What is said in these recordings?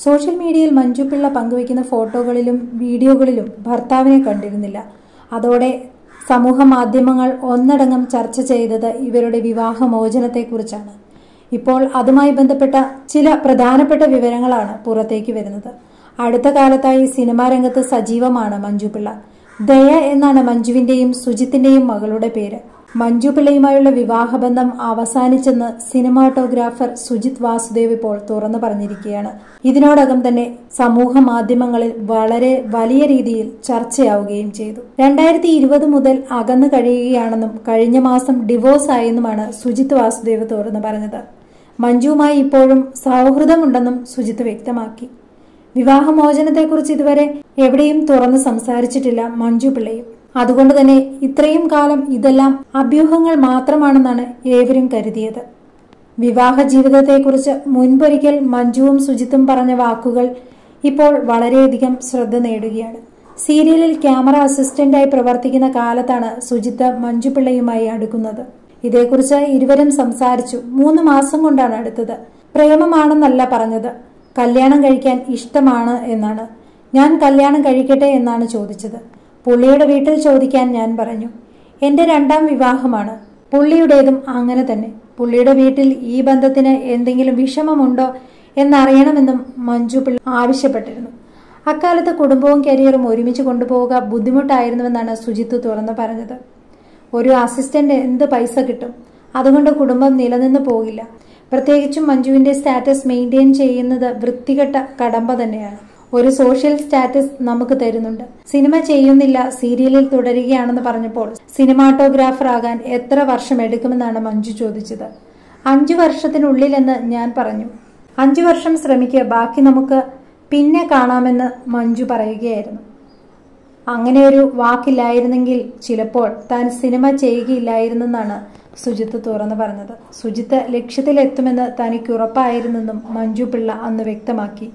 Social മീഡിയയിൽ മഞ്ജു പിള്ള പങ്കുവയ്ക്കുന്ന ഫോട്ടോകളിലും വീഡിയോകളിലും ഭർത്താവിനെ കണ്ടിരുന്നില്ല. അതോടെ സമൂഹ മാധ്യമങ്ങൾ ഒന്നടങ്കം ചർച്ച ചെയ്തത് ഇവരുടെ വിവാഹമോചനത്തെക്കുറിച്ചാണ്. ഇപ്പോൾ അതുമായി ബന്ധപ്പെട്ട ചില പ്രധാനപ്പെട്ട വിവരങ്ങളാണ് പുറത്തേക്ക് വരുന്നത്. അടുത്ത കാലത്തായി സിനിമാ രംഗത്ത് സജീവമാണ് മഞ്ജു പിള്ള. ദയ എന്നാണ് മഞ്ജുവിന്റെയും സുജിത്തിന്റെയും മകളുടെ പേര്. മഞ്ജു പിള്ളയുമായുള്ള വിവാഹബന്ധം അവസാനിച്ചെന്ന് സിനിമാറ്റോഗ്രാഫർ സുജിത് വാസുദേവ് ഇപ്പോൾ തുറന്നു പറഞ്ഞിരിക്കുകയാണ്. ഇതിനോടകം തന്നെ സമൂഹ മാധ്യമങ്ങളിൽ വളരെ വലിയ രീതിയിൽ ചർച്ചയാവുകയും ചെയ്തു. 2020 മുതൽ അകന്നു കഴിയുകയാണെന്നും കഴിഞ്ഞ മാസം ഡിവോഴ്സ് ആയെന്നുമാണ് സുജിത് വാസുദേവ് തുറന്നു പറഞ്ഞത്. മഞ്ജുവുമായി ഇപ്പോഴും സൗഹൃദമുണ്ടെന്നും സുജിത്ത് വ്യക്തമാക്കി. വിവാഹമോചനത്തെക്കുറിച്ച് ഇതുവരെ എവിടെയും തുറന്ന് സംസാരിച്ചിട്ടില്ല മഞ്ജു പിള്ളയും. അതുകൊണ്ട് തന്നെ ഇത്രയും കാലം ഇതെല്ലാം അഭ്യൂഹങ്ങൾ മാത്രമാണെന്നാണ് ഏവരും കരുതിയത്. വിവാഹ ജീവിതത്തെക്കുറിച്ച് മുൻപൊരിക്കൽ മഞ്ജുവും സുജിത്തും പറഞ്ഞ വാക്കുകൾ ഇപ്പോൾ വളരെയധികം ശ്രദ്ധ നേടുകയാണ്. സീരിയലിൽ ക്യാമറ അസിസ്റ്റന്റായി പ്രവർത്തിക്കുന്ന കാലത്താണ് സുജിത്ത് മഞ്ജു പിള്ളയുമായി അടുക്കുന്നത്. ഇതേക്കുറിച്ച് ഇരുവരും സംസാരിച്ചു. 3 മാസം കൊണ്ടാണ് അടുത്തത്. പ്രേമമാണെന്നല്ല പറഞ്ഞത്, കല്യാണം കഴിക്കാൻ ഇഷ്ടമാണ് എന്നാണ്. ഞാൻ കല്യാണം കഴിക്കട്ടെ എന്നാണ് ചോദിച്ചത്. പുള്ളിയുടെ വീട്ടിൽ ചോദിക്കാൻ ഞാൻ പറഞ്ഞു. എന്റെ 2ാം വിവാഹമാണ്. പുള്ളിയുടേതും അങ്ങനെ തന്നെ. പുള്ളിയുടെ വീട്ടിൽ ഈ ബന്ധത്തിന് എന്തെങ്കിലും വിഷമമുണ്ടോ എന്നറിയണമെന്നും മഞ്ജു പിള്ള ആവശ്യപ്പെട്ടിരുന്നു. അക്കാലത്ത് കുടുംബവും കരിയറും ഒരുമിച്ച് കൊണ്ടുപോവുക ബുദ്ധിമുട്ടായിരുന്നുവെന്നാണ് സുജിത്ത് തുറന്നു പറഞ്ഞത്. ഒരു അസിസ്റ്റന്റ് എന്ത് പൈസ കിട്ടും? അതുകൊണ്ട് കുടുംബം നിലനിന്ന് പോകില്ല. പ്രത്യേകിച്ചും മഞ്ജുവിന്റെ സ്റ്റാറ്റസ് മെയിൻറ്റെയിൻ ചെയ്യുന്നത് വൃത്തികെട്ട കടമ്പ തന്നെയാണ്. ഒരു സോഷ്യൽ സ്റ്റാറ്റസ് നമുക്ക് തരുന്നുണ്ട്. സിനിമ ചെയ്യുന്നില്ല, സീരിയലിൽ തുടരുകയാണെന്ന് പറഞ്ഞപ്പോൾ സിനിമാറ്റോഗ്രാഫർ ആകാൻ എത്ര വർഷം എടുക്കുമെന്നാണ് മഞ്ജു ചോദിച്ചത്. 5 വർഷത്തിനുള്ളിലെന്ന് ഞാൻ പറഞ്ഞു. 5 വർഷം ശ്രമിക്കുക, ബാക്കി നമുക്ക് പിന്നെ കാണാമെന്ന് മഞ്ജു പറയുകയായിരുന്നു. അങ്ങനെ ഒരു വാക്കില്ലായിരുന്നെങ്കിൽ ചിലപ്പോൾ താൻ സിനിമ ചെയ്യുകയില്ലായിരുന്നെന്നാണ് സുജിത്ത് തുറന്നു പറഞ്ഞത്. സുജിത്ത് ലക്ഷ്യത്തിലെത്തുമെന്ന് തനിക്ക് ഉറപ്പായിരുന്നെന്നും മഞ്ജു പിള്ള അന്ന് വ്യക്തമാക്കി.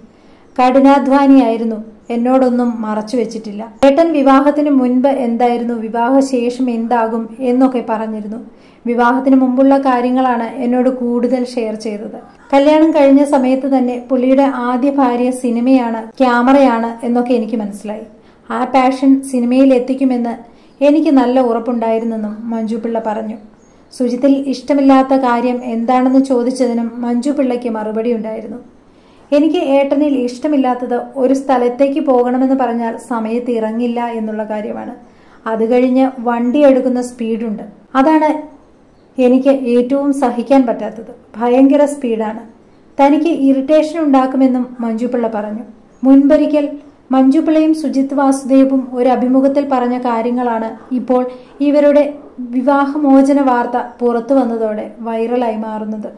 കഠിനാധ്വാനിയായിരുന്നു, എന്നോടൊന്നും മറച്ചു വെച്ചിട്ടില്ല. ഏട്ടൻ വിവാഹത്തിന് മുൻപ് എന്തായിരുന്നു, വിവാഹശേഷം എന്താകും എന്നൊക്കെ പറഞ്ഞിരുന്നു. വിവാഹത്തിന് മുമ്പുള്ള കാര്യങ്ങളാണ് എന്നോട് കൂടുതൽ ഷെയർ ചെയ്തത്. കല്യാണം കഴിഞ്ഞ സമയത്ത് തന്നെ പുള്ളിയുടെ ആദ്യ ഭാര്യ സിനിമയാണ്, ക്യാമറയാണ് എന്നൊക്കെ എനിക്ക് മനസ്സിലായി. ആ പാഷൻ സിനിമയിൽ എത്തിക്കുമെന്ന് എനിക്ക് നല്ല ഉറപ്പുണ്ടായിരുന്നെന്നും മഞ്ജു പിള്ള പറഞ്ഞു. സുജിത്തിൽ ഇഷ്ടമില്ലാത്ത കാര്യം എന്താണെന്ന് ചോദിച്ചതിനും മഞ്ജു പിള്ളയ്ക്ക് മറുപടി ഉണ്ടായിരുന്നു. എനിക്ക് ഏട്ടനിൽ ഇഷ്ടമില്ലാത്തത് ഒരു സ്ഥലത്തേക്ക് പോകണമെന്ന് പറഞ്ഞാൽ സമയത്ത് ഇറങ്ങില്ല എന്നുള്ള കാര്യമാണ്. അത് കഴിഞ്ഞ് വണ്ടി എടുക്കുന്ന സ്പീഡുണ്ട്. അതാണ് എനിക്ക് ഏറ്റവും സഹിക്കാൻ പറ്റാത്തത്. ഭയങ്കര സ്പീഡാണ്. തനിക്ക് ഇറിറ്റേഷൻ ഉണ്ടാക്കുമെന്നും മഞ്ജു പിള്ള പറഞ്ഞു. മുൻപൊരിക്കൽ മഞ്ജു പിള്ളയും സുജിത് വാസുദേവും ഒരു അഭിമുഖത്തിൽ പറഞ്ഞ കാര്യങ്ങളാണ് ഇപ്പോൾ ഇവരുടെ വിവാഹമോചന വാർത്ത പുറത്തു വന്നതോടെ വൈറലായി മാറുന്നത്.